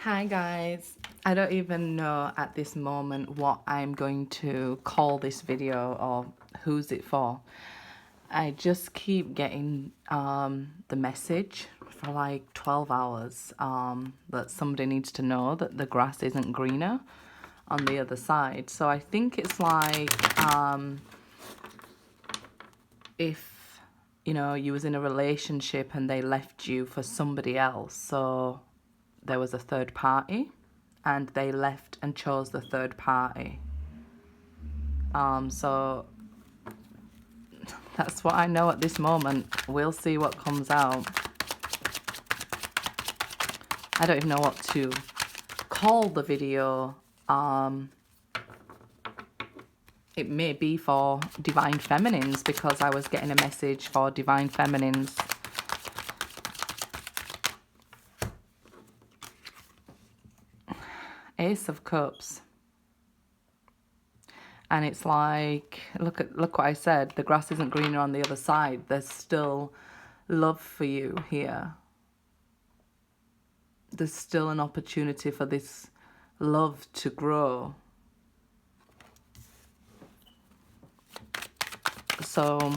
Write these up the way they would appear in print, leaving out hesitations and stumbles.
Hi guys, I don't even know at this moment what I'm going to call this video or who's it for. I just keep getting the message for like 12 hours that somebody needs to know that the grass isn't greener on the other side. So I think it's like if, you know, you was in a relationship and they left you for somebody else. So there was a third party and they left and chose the third party. So that's what I know at this moment. We'll see what comes out. I don't even know what to call the video. It may be for Divine Feminines because I was getting a message for Divine Feminines. Ace of Cups. And it's like, look what I said. The grass isn't greener on the other side. There's still love for you here. There's still an opportunity for this love to grow. So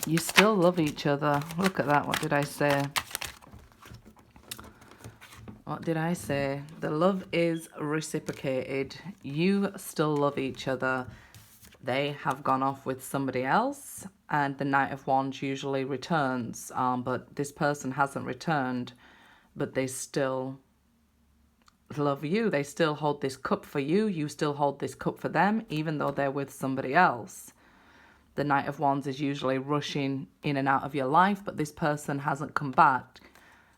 you still love each other. Look at that. What did I say? What did I say? The love is reciprocated. You still love each other. They have gone off with somebody else, and the Knight of Wands usually returns. But this person hasn't returned, but they still love you. They still hold this cup for you. You still hold this cup for them, even though they're with somebody else. The Knight of Wands is usually rushing in and out of your life, but this person hasn't come back.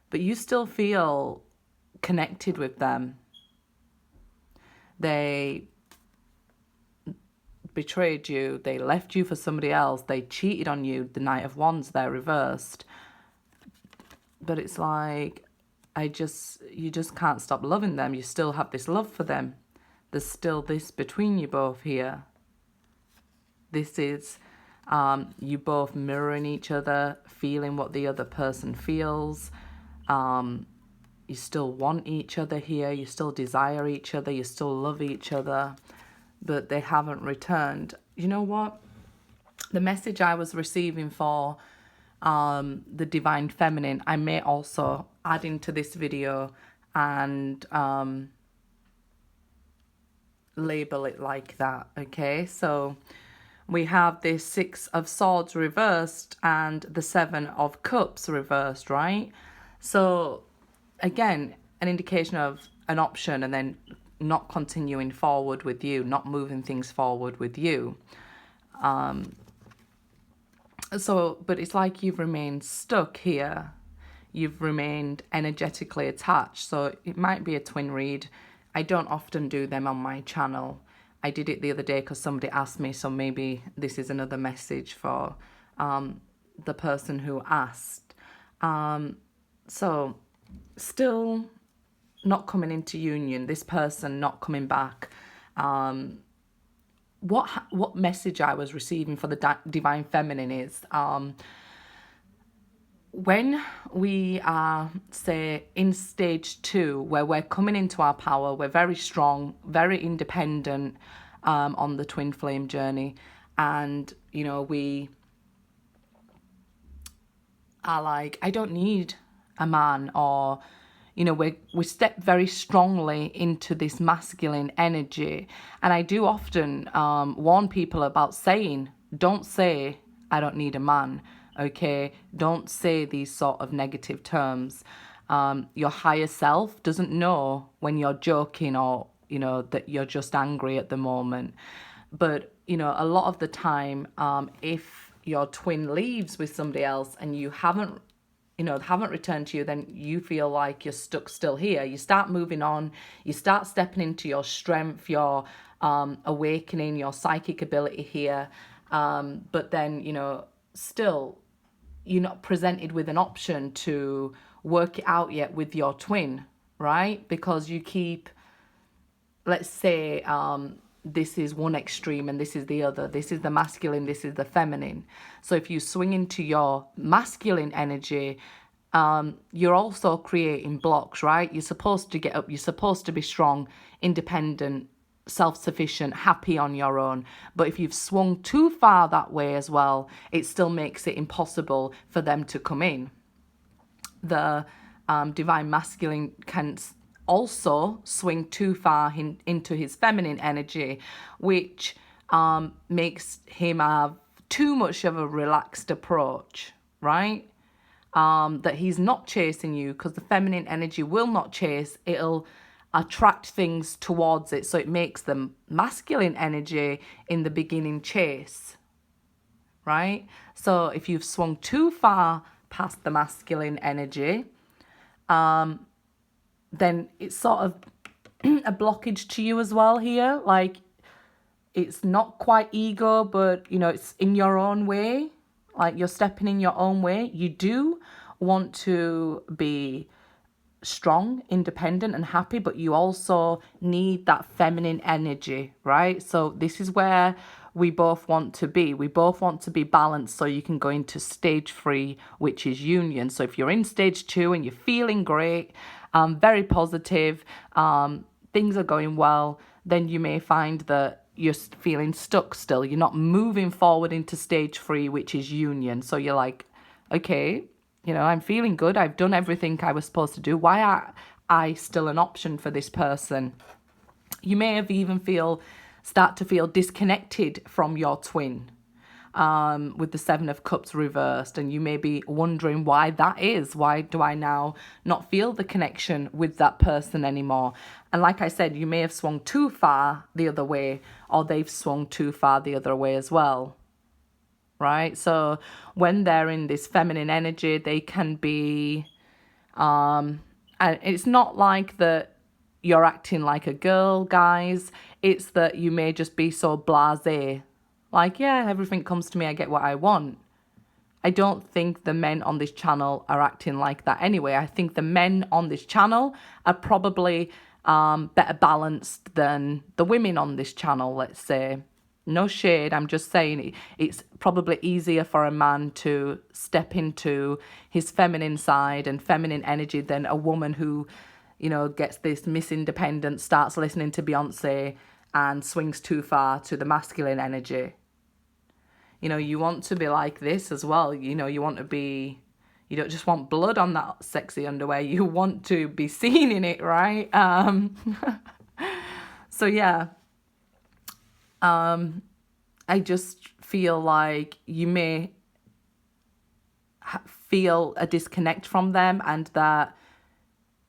But you still feel connected with them. They betrayed you. They left you for somebody else. They cheated on you. The Knight of Wands, they're reversed. But it's like, you just can't stop loving them. You still have this love for them. There's still this between you both here. This is you both mirroring each other, feeling what the other person feels. You still want each other here. You still desire each other. You still love each other. But they haven't returned. You know what? The message I was receiving for the Divine Feminine, I may also add into this video and label it like that, okay? So we have the Six of Swords reversed and the Seven of Cups reversed, right? So again, an indication of an option and then not continuing forward with you, not moving things forward with you. But it's like you've remained stuck here. You've remained energetically attached. So it might be a twin read. I don't often do them on my channel. I did it the other day because somebody asked me, so maybe this is another message for the person who asked. So still not coming into union, this person not coming back. What message I was receiving for the Divine Feminine is when we are, say, in stage 2, where we're coming into our power, we're very strong, very independent on the twin flame journey, and you know, we are like, I don't need a man, or you know, we step very strongly into this masculine energy. And I do often warn people about saying, don't say, I don't need a man, okay? Don't say these sort of negative terms. Your higher self doesn't know when you're joking or, you know, that you're just angry at the moment. But, you know, a lot of the time, if your twin leaves with somebody else and you haven't returned to you, then you feel like you're stuck still here. You start moving on, you start stepping into your strength, your awakening, your psychic ability here. But then, you know, still you're not presented with an option to work it out yet with your twin, right? Because you keep, let's say, this is one extreme and this is the other. This is the masculine, this is the feminine. So if you swing into your masculine energy, you're also creating blocks, right? You're supposed to get up, you're supposed to be strong, independent, self-sufficient, happy on your own. But if you've swung too far that way as well, it still makes it impossible for them to come in. The divine masculine can also swing too far into his feminine energy, which makes him have too much of a relaxed approach, right? That he's not chasing you, because the feminine energy will not chase, it'll attract things towards it. So it makes the masculine energy in the beginning chase, right? So if you've swung too far past the masculine energy, then it's sort of a blockage to you as well here. Like, it's not quite ego, but, you know, it's in your own way. Like, you're stepping in your own way. You do want to be strong, independent and happy, but you also need that feminine energy, right? So this is where we both want to be. We both want to be balanced so you can go into stage 3, which is union. So if you're in stage 2 and you're feeling great, very positive, things are going well, then you may find that you're feeling stuck still. You're not moving forward into stage 3, which is union. So you're like, okay, you know, I'm feeling good. I've done everything I was supposed to do. Why are I still an option for this person? You may have even start to feel disconnected from your twin, with the 7 of Cups reversed. And you may be wondering why that is. Why do I now not feel the connection with that person anymore? And like I said, you may have swung too far the other way, or they've swung too far the other way as well. Right? So when they're in this feminine energy, they can be, and it's not like that you're acting like a girl, guys. It's that you may just be so blasé. Like, yeah, everything comes to me, I get what I want. I don't think the men on this channel are acting like that anyway. I think the men on this channel are probably better balanced than the women on this channel, let's say. No shade, I'm just saying it's probably easier for a man to step into his feminine side and feminine energy than a woman who, you know, gets this Miss Independent, starts listening to Beyonce and swings too far to the masculine energy. You know, you want to be like this as well. You know, you want to be, you don't just want blood on that sexy underwear. You want to be seen in it, right? So yeah. I just feel like you may feel a disconnect from them, and that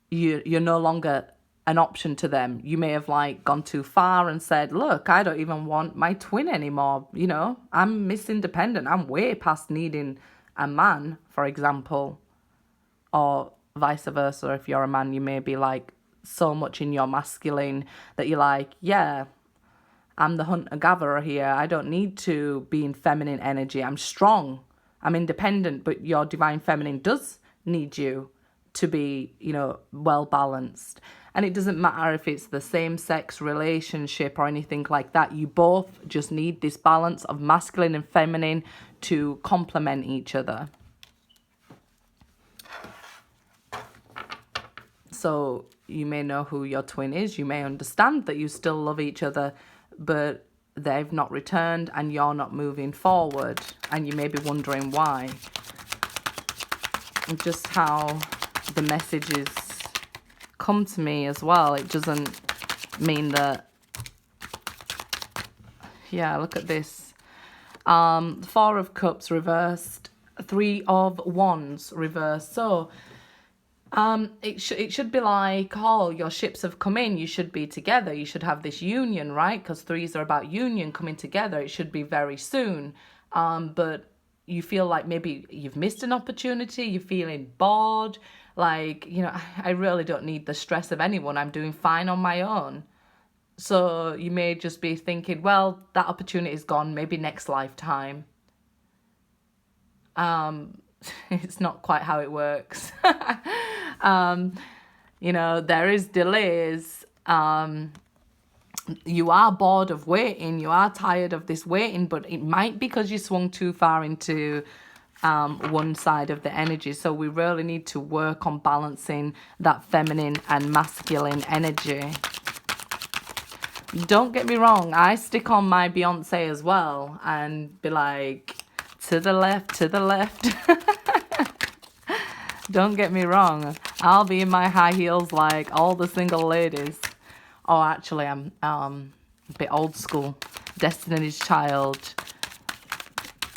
you're no longer an option to them. You may have like gone too far and said, look, I don't even want my twin anymore. You know, I'm Miss Independent. I'm way past needing a man, for example. Or vice versa. If you're a man, you may be like so much in your masculine that you're like, yeah, I'm the hunter-gatherer here. I don't need to be in feminine energy. I'm strong. I'm independent. But your divine feminine does need you to be, you know, well-balanced. And it doesn't matter if it's the same-sex relationship or anything like that. You both just need this balance of masculine and feminine to complement each other. So you may know who your twin is. You may understand that you still love each other, but they've not returned and you're not moving forward, and you may be wondering why. And just how the messages come to me as well, it doesn't mean that, yeah, look at this. 4 of Cups reversed, 3 of Wands reversed. So it should be like, oh, your ships have come in, you should be together, you should have this union, right? Because 3s are about union, coming together. It should be very soon. But you feel like maybe you've missed an opportunity, you're feeling bored, like, you know, I really don't need the stress of anyone, I'm doing fine on my own. So you may just be thinking, well, that opportunity is gone, maybe next lifetime. It's not quite how it works. You know, there is delays. You are bored of waiting. You are tired of this waiting, but it might be because you swung too far into one side of the energy. So we really need to work on balancing that feminine and masculine energy. Don't get me wrong, I stick on my Beyonce as well and be like, to the left, to the left. Don't get me wrong, I'll be in my high heels like all the single ladies. Oh, actually, I'm a bit old school. Destiny's Child.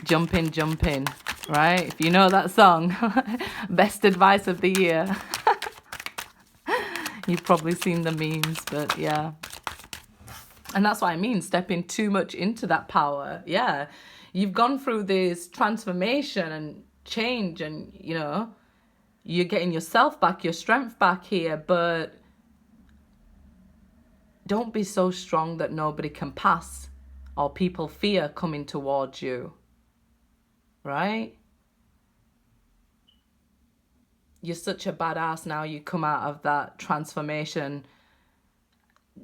Jumpin', jumpin', right? If you know that song, best advice of the year. You've probably seen the memes, but yeah. And that's what I mean, stepping too much into that power. Yeah, you've gone through this transformation and change and, you know, you're getting yourself back, your strength back here, but don't be so strong that nobody can pass or people fear coming towards you, right? You're such a badass now, you come out of that transformation.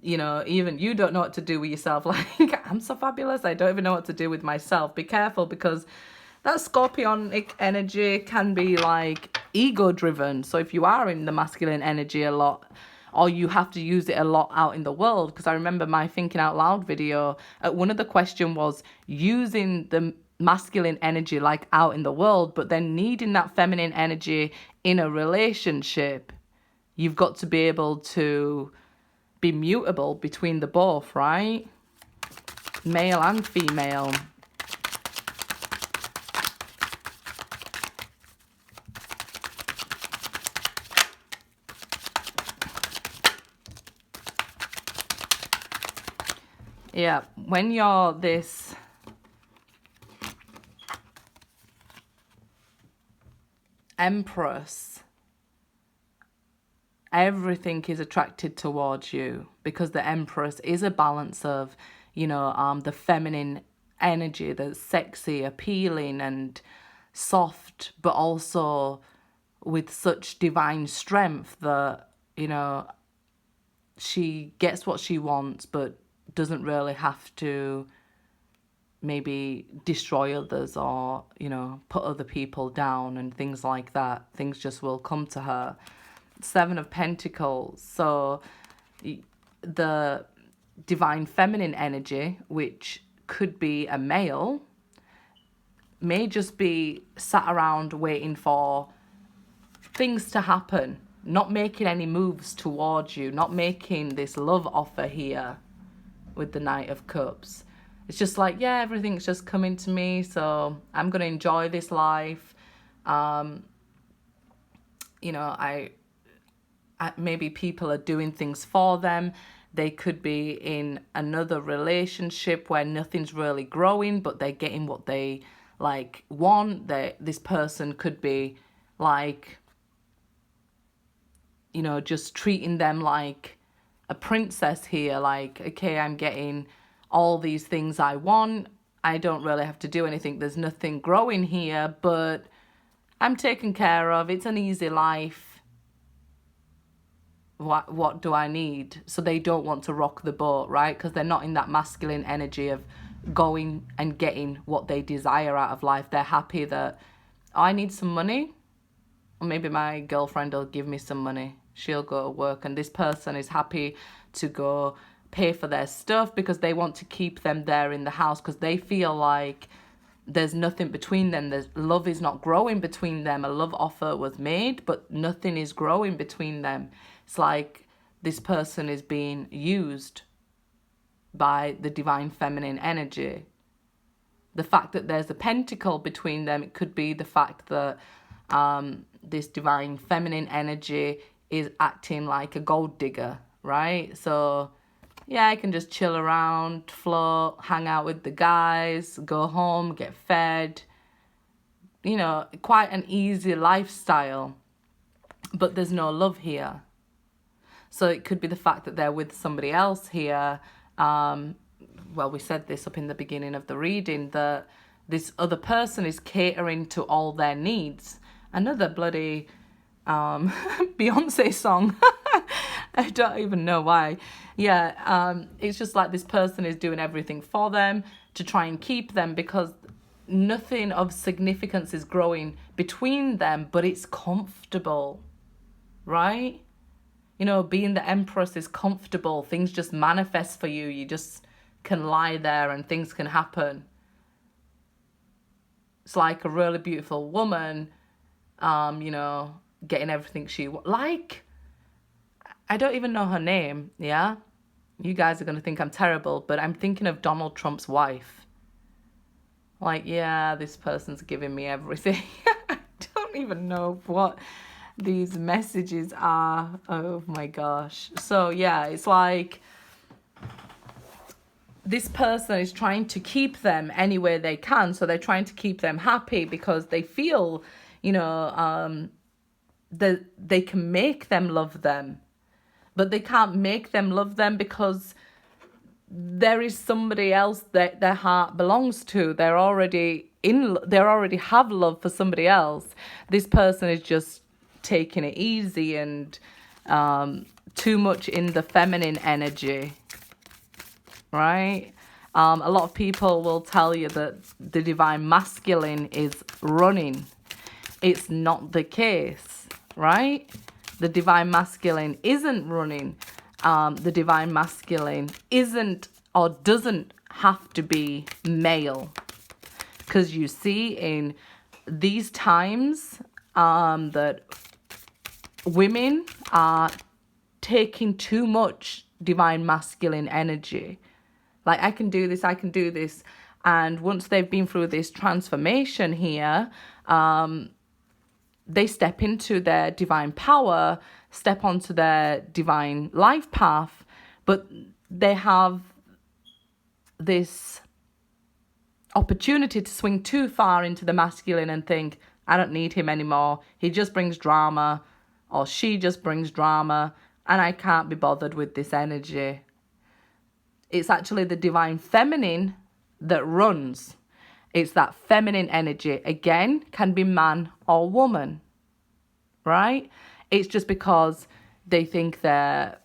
You know, even you don't know what to do with yourself. Like, I'm so fabulous, I don't even know what to do with myself. Be careful, because that scorpionic energy can be like ego driven. So if you are in the masculine energy a lot, or you have to use it a lot out in the world, because I remember my Thinking Out Loud video, one of the question was using the masculine energy like out in the world, but then needing that feminine energy in a relationship. You've got to be able to be mutable between the both, right? Male and female. Yeah, when you're this empress, everything is attracted towards you, because the empress is a balance of, you know, the feminine energy that's sexy, appealing and soft, but also with such divine strength that, you know, she gets what she wants, but doesn't really have to maybe destroy others or, you know, put other people down and things like that. Things just will come to her. Seven of Pentacles. So the divine feminine energy, which could be a male, may just be sat around waiting for things to happen, not making any moves towards you, not making this love offer here with the Knight of Cups. It's just like, yeah, everything's just coming to me, so I'm going to enjoy this life. You know, maybe people are doing things for them. They could be in another relationship where nothing's really growing, but they're getting what they like want. This person could be like, you know, just treating them like a princess here. Like, okay, I'm getting all these things I want. I don't really have to do anything. There's nothing growing here, but I'm taken care of. It's an easy life. What do I need? So they don't want to rock the boat, right? Because they're not in that masculine energy of going and getting what they desire out of life. They're happy that, oh, I need some money, or maybe my girlfriend will give me some money. She'll go to work, and this person is happy to go pay for their stuff because they want to keep them there in the house, because they feel like there's nothing between them. Love is not growing between them. A love offer was made, but nothing is growing between them. It's like this person is being used by the divine feminine energy. The fact that there's a pentacle between them, it could be the fact that this divine feminine energy is acting like a gold digger, right? So yeah, I can just chill around, float, hang out with the guys, go home, get fed. You know, quite an easy lifestyle, but there's no love here. So it could be the fact that they're with somebody else here. Well, we said this up in the beginning of the reading, that this other person is catering to all their needs. Another bloody Beyonce song. I don't even know why. Yeah, it's just like this person is doing everything for them to try and keep them, because nothing of significance is growing between them, but it's comfortable, right? You know, being the empress is comfortable. Things just manifest for you. You just can lie there and things can happen. It's like a really beautiful woman, you know, getting everything she like. I don't even know her name, yeah? You guys are going to think I'm terrible, but I'm thinking of Donald Trump's wife. Like, yeah, this person's giving me everything. I don't even know what these messages are. Oh my gosh. So yeah, it's like this person is trying to keep them any way they can. So they're trying to keep them happy because they feel, you know, that they can make them love them. But they can't make them love them because there is somebody else that their heart belongs to. They already have love for somebody else. This person is just taking it easy and too much in the feminine energy, right? A lot of people will tell you that the divine masculine is running. It's not the case, right? The divine masculine isn't running. The divine masculine isn't or doesn't have to be male. Because you see in these times that women are taking too much divine masculine energy. Like, I can do this, I can do this. And once they've been through this transformation here, they step into their divine power, step onto their divine life path, but they have this opportunity to swing too far into the masculine and think, I don't need him anymore. He just brings drama, or she just brings drama, and I can't be bothered with this energy. It's actually the divine feminine that runs. It's that feminine energy. Again, can be man or woman, right? It's just because they think they're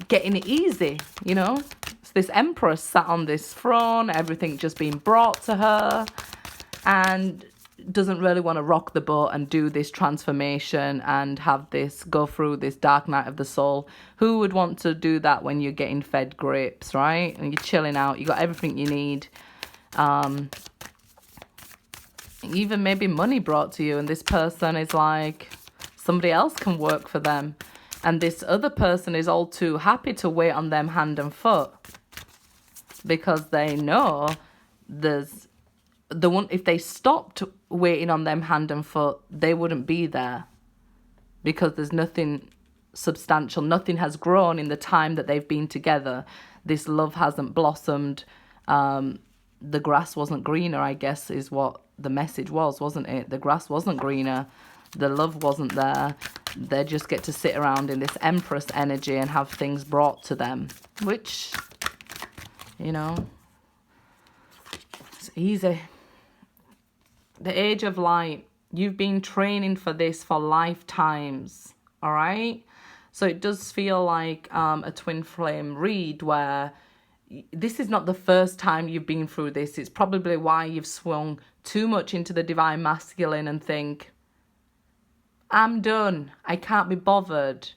getting it easy, you know? It's this empress sat on this throne, everything just being brought to her, and doesn't really want to rock the boat and do this transformation and have this, go through this dark night of the soul. Who would want to do that when you're getting fed grapes, right? And you're chilling out, you got everything you need. Even maybe money brought to you, and this person is like, somebody else can work for them, and this other person is all too happy to wait on them hand and foot because they know there's the one, if they stopped waiting on them hand and foot, they wouldn't be there because there's nothing substantial, nothing has grown in the time that they've been together. This love hasn't blossomed. The grass wasn't greener, I guess, is what the message was, wasn't it? The grass wasn't greener. The love wasn't there. They just get to sit around in this empress energy and have things brought to them, which, you know, it's easy. The age of light, you've been training for this for lifetimes, all right? So it does feel like a twin flame read where this is not the first time you've been through this. It's probably why you've swung too much into the divine masculine and think, I'm done. I can't be bothered,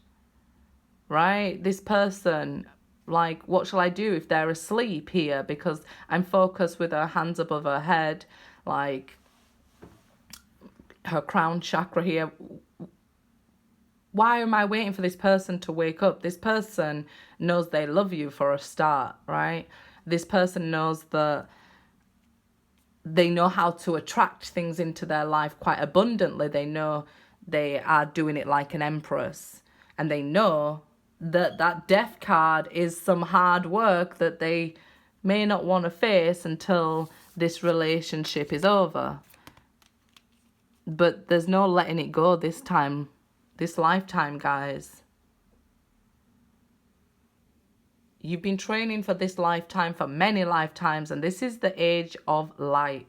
right? This person, like, what shall I do if they're asleep here? Because I'm focused with her hands above her head, like her crown chakra here. Why am I waiting for this person to wake up? This person knows they love you for a start, right? This person knows that they know how to attract things into their life quite abundantly. They know they are doing it like an empress. And they know that that death card is some hard work that they may not want to face until this relationship is over. But there's no letting it go this time. This lifetime, guys. You've been training for this lifetime for many lifetimes, and this is the age of light.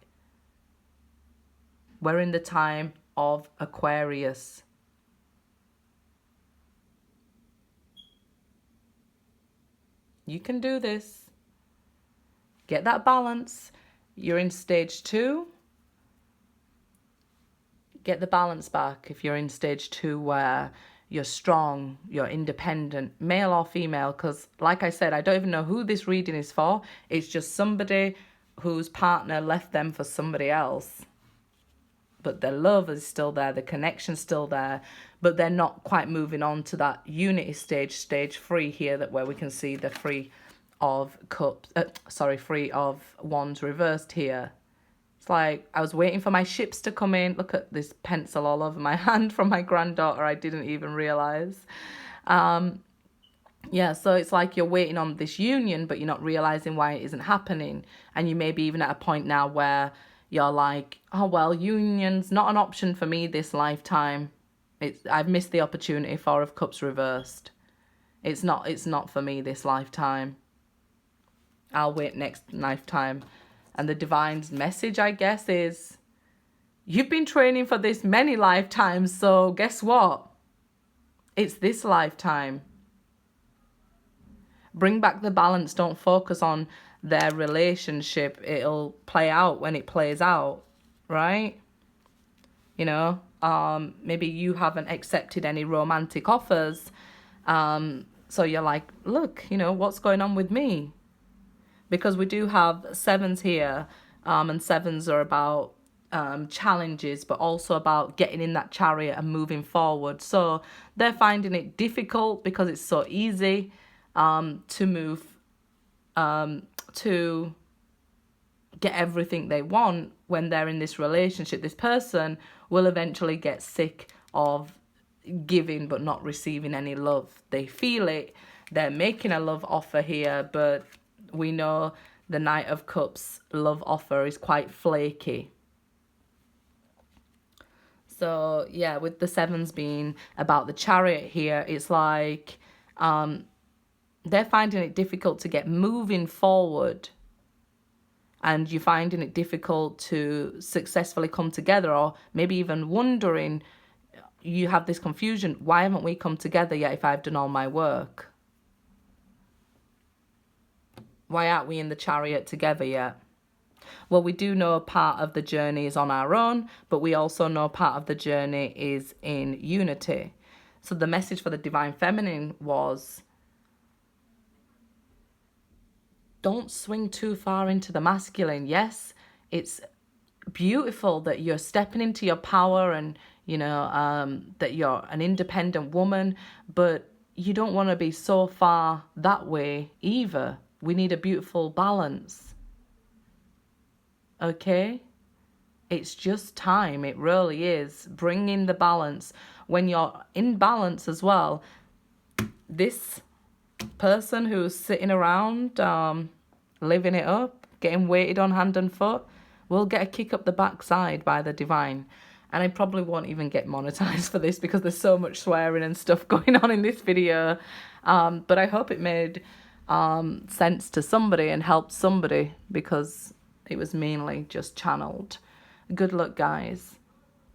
We're in the time of Aquarius. You can do this. Get that balance. you're in stage 2, get the balance back. If you're in stage 2 where you're strong, you're independent, male or female, because like I said, I don't even know who this reading is for. It's just somebody whose partner left them for somebody else. But their love is still there, the connection's still there, but they're not quite moving on to that unity stage, stage 3 here, that where we can see the Three of Cups, Three of Wands reversed here. It's like I was waiting for my ships to come in. Look at this pencil all over my hand from my granddaughter. I didn't even realize. Yeah, so it's like you're waiting on this union, but you're not realizing why it isn't happening. And you may be even at a point now where you're like, oh, well, union's not an option for me this lifetime. I've missed the opportunity. Four of Cups reversed. It's not for me this lifetime. I'll wait next lifetime. And the divine's message, I guess, is you've been training for this many lifetimes, so guess what? It's this lifetime. Bring back the balance. Don't focus on their relationship. It'll play out when it plays out, right? You know, maybe you haven't accepted any romantic offers. So you're like, look, you know, what's going on with me? Because we do have 7s here, and 7s are about challenges, but also about getting in that chariot and moving forward. So they're finding it difficult because it's so easy to move, to get everything they want when they're in this relationship. This person will eventually get sick of giving but not receiving any love. They feel it. They're making a love offer here, but we know the Knight of Cups love offer is quite flaky. So yeah, with the 7s being about the chariot here, it's like they're finding it difficult to get moving forward, and you're finding it difficult to successfully come together, or maybe even wondering, you have this confusion, why haven't we come together yet if I've done all my work? Why aren't we in the chariot together yet? Well, we do know part of the journey is on our own, but we also know part of the journey is in unity. So the message for the Divine Feminine was, don't swing too far into the masculine. Yes, it's beautiful that you're stepping into your power and, you know, that you're an independent woman, but you don't want to be so far that way either. We need a beautiful balance. Okay? It's just time. It really is. Bring in the balance. When you're in balance as well, this person who's sitting around, living it up, getting weighted on hand and foot, will get a kick up the backside by the divine. And I probably won't even get monetized for this because there's so much swearing and stuff going on in this video. But I hope it made sense to somebody and helped somebody, because it was mainly just channeled. Good luck, guys.